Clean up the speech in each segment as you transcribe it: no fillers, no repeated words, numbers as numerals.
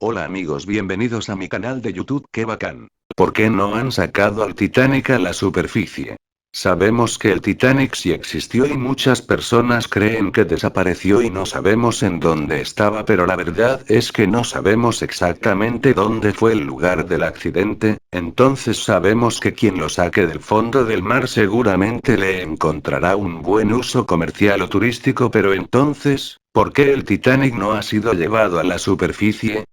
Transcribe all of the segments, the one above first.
Hola amigos, bienvenidos a mi canal de YouTube, qué bacán. ¿Por qué no han sacado al Titanic a la superficie? Sabemos que el Titanic sí existió y muchas personas creen que desapareció y no sabemos en dónde estaba, pero la verdad es que no sabemos exactamente dónde fue el lugar del accidente, entonces sabemos que quien lo saque del fondo del mar seguramente le encontrará un buen uso comercial o turístico, pero entonces, ¿por qué el Titanic no ha sido llevado a la superficie?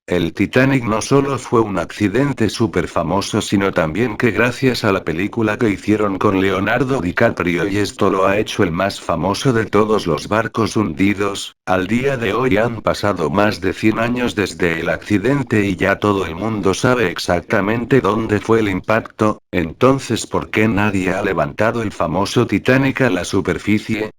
El Titanic no solo fue un accidente súper famoso, sino también que gracias a la película que hicieron con Leonardo DiCaprio, y esto lo ha hecho el más famoso de todos los barcos hundidos, al día de hoy han pasado más de 100 años desde el accidente y ya todo el mundo sabe exactamente dónde fue el impacto, entonces ¿por qué nadie ha levantado el famoso Titanic a la superficie?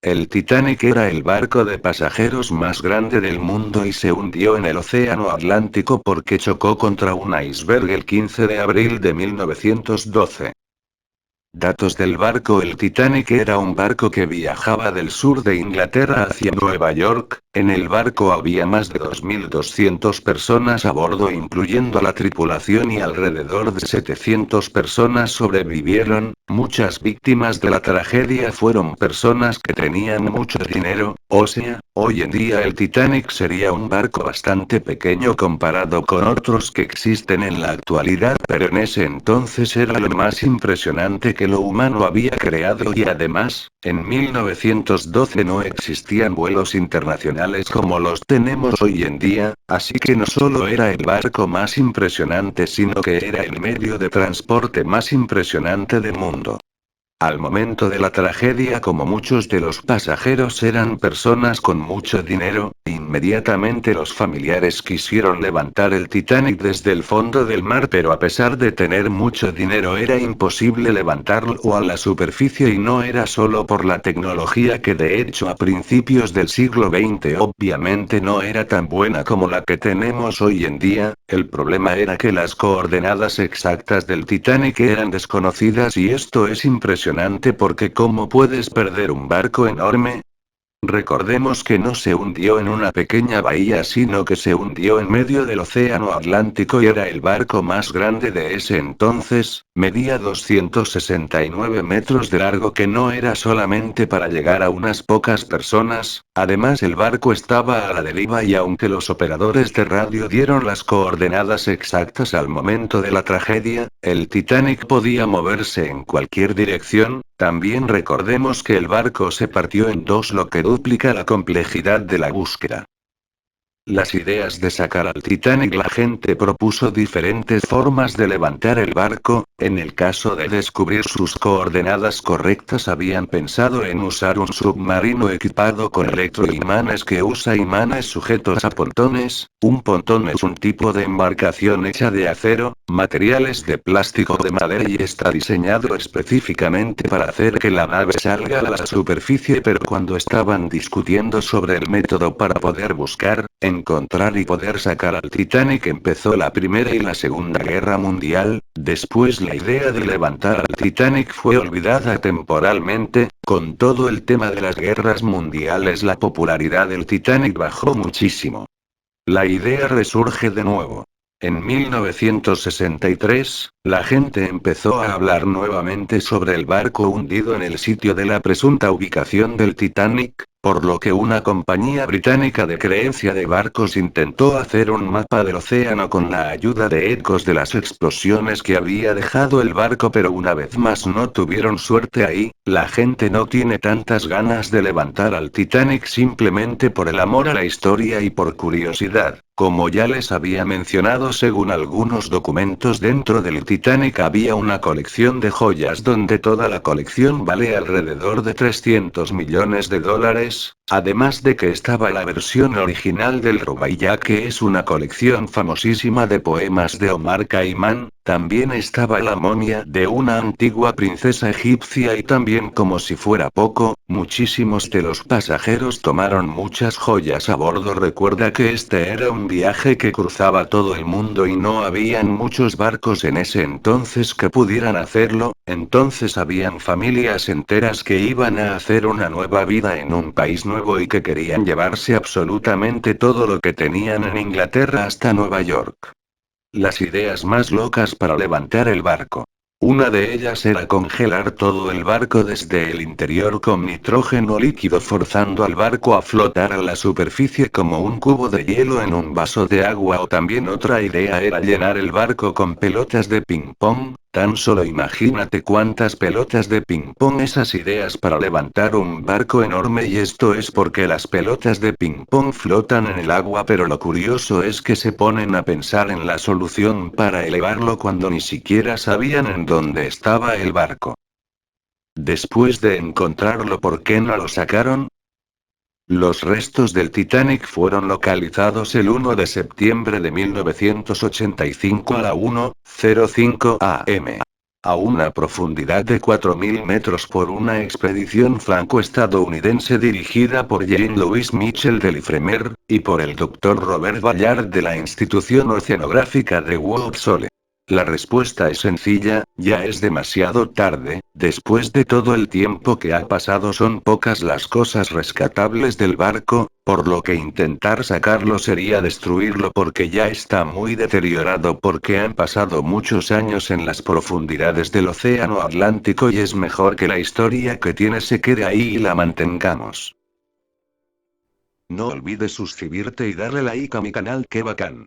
El Titanic era el barco de pasajeros más grande del mundo y se hundió en el Océano Atlántico porque chocó contra un iceberg el 15 de abril de 1912. Datos del barco. El Titanic era un barco que viajaba del sur de Inglaterra hacia Nueva York. En el barco había más de 2.200 personas a bordo, incluyendo a la tripulación, y alrededor de 700 personas sobrevivieron. Muchas víctimas de la tragedia fueron personas que tenían mucho dinero, o sea, hoy en día el Titanic sería un barco bastante pequeño comparado con otros que existen en la actualidad, pero en ese entonces era lo más impresionante que lo humano había creado, y además, en 1912 no existían vuelos internacionales como los tenemos hoy en día, así que no solo era el barco más impresionante, sino que era el medio de transporte más impresionante del mundo. Al momento de la tragedia, como muchos de los pasajeros eran personas con mucho dinero, inmediatamente los familiares quisieron levantar el Titanic desde el fondo del mar, pero a pesar de tener mucho dinero era imposible levantarlo a la superficie, y no era solo por la tecnología, que de hecho a principios del siglo XX obviamente no era tan buena como la que tenemos hoy en día. El problema era que las coordenadas exactas del Titanic eran desconocidas, y esto es impresionante porque ¿cómo puedes perder un barco enorme? Recordemos que no se hundió en una pequeña bahía, sino que se hundió en medio del Océano Atlántico, y era el barco más grande de ese entonces, medía 269 metros de largo, que no era solamente para llegar a unas pocas personas. Además, el barco estaba a la deriva, y aunque los operadores de radio dieron las coordenadas exactas al momento de la tragedia, el Titanic podía moverse en cualquier dirección. También recordemos que el barco se partió en dos, lo que duplica la complejidad de la búsqueda. Las ideas de sacar al Titanic. La gente propuso diferentes formas de levantar el barco. En el caso de descubrir sus coordenadas correctas, habían pensado en usar un submarino equipado con electroimanes que usa imanes sujetos a pontones. Un pontón es un tipo de embarcación hecha de acero, materiales de plástico o de madera, y está diseñado específicamente para hacer que la nave salga a la superficie. Pero cuando estaban discutiendo sobre el método para poder buscar, encontrar y poder sacar al Titanic, empezó la Primera y la Segunda Guerra Mundial. Después la idea de levantar al Titanic fue olvidada temporalmente. Con todo el tema de las guerras mundiales, la popularidad del Titanic bajó muchísimo. La idea resurge de nuevo. En 1963, la gente empezó a hablar nuevamente sobre el barco hundido en el sitio de la presunta ubicación del Titanic, por lo que una compañía británica de creencia de barcos intentó hacer un mapa del océano con la ayuda de ecos de las explosiones que había dejado el barco, pero una vez más no tuvieron suerte ahí. La gente no tiene tantas ganas de levantar al Titanic simplemente por el amor a la historia y por curiosidad. Como ya les había mencionado, según algunos documentos, dentro del Titanic había una colección de joyas donde toda la colección vale alrededor de $300 millones, además de que estaba la versión original del Rubáiyat, que es una colección famosísima de poemas de Omar Khayyam. También estaba la momia de una antigua princesa egipcia y también, como si fuera poco, muchísimos de los pasajeros tomaron muchas joyas a bordo. Recuerda que este era un viaje que cruzaba todo el mundo y no habían muchos barcos en ese entonces que pudieran hacerlo, entonces habían familias enteras que iban a hacer una nueva vida en un país nuevo y que querían llevarse absolutamente todo lo que tenían en Inglaterra hasta Nueva York. Las ideas más locas para levantar el barco. Una de ellas era congelar todo el barco desde el interior con nitrógeno líquido, forzando al barco a flotar a la superficie como un cubo de hielo en un vaso de agua. O también otra idea era llenar el barco con pelotas de ping pong. Tan solo imagínate cuántas pelotas de ping pong. Esas ideas para levantar un barco enorme, y esto es porque las pelotas de ping pong flotan en el agua, pero lo curioso es que se ponen a pensar en la solución para elevarlo cuando ni siquiera sabían en dónde estaba el barco. Después de encontrarlo, ¿por qué no lo sacaron? Los restos del Titanic fueron localizados el 1 de septiembre de 1985 a la 1:05 am. A una profundidad de 4.000 metros por una expedición franco-estadounidense dirigida por Jean-Louis Michel de Lifremer, y por el Dr. Robert Ballard de la Institución Oceanográfica de Woodsole. La respuesta es sencilla: ya es demasiado tarde. Después de todo el tiempo que ha pasado, son pocas las cosas rescatables del barco, por lo que intentar sacarlo sería destruirlo porque ya está muy deteriorado, porque han pasado muchos años en las profundidades del océano Atlántico y es mejor que la historia que tiene se quede ahí y la mantengamos. No olvides suscribirte y darle like a mi canal, que bacán.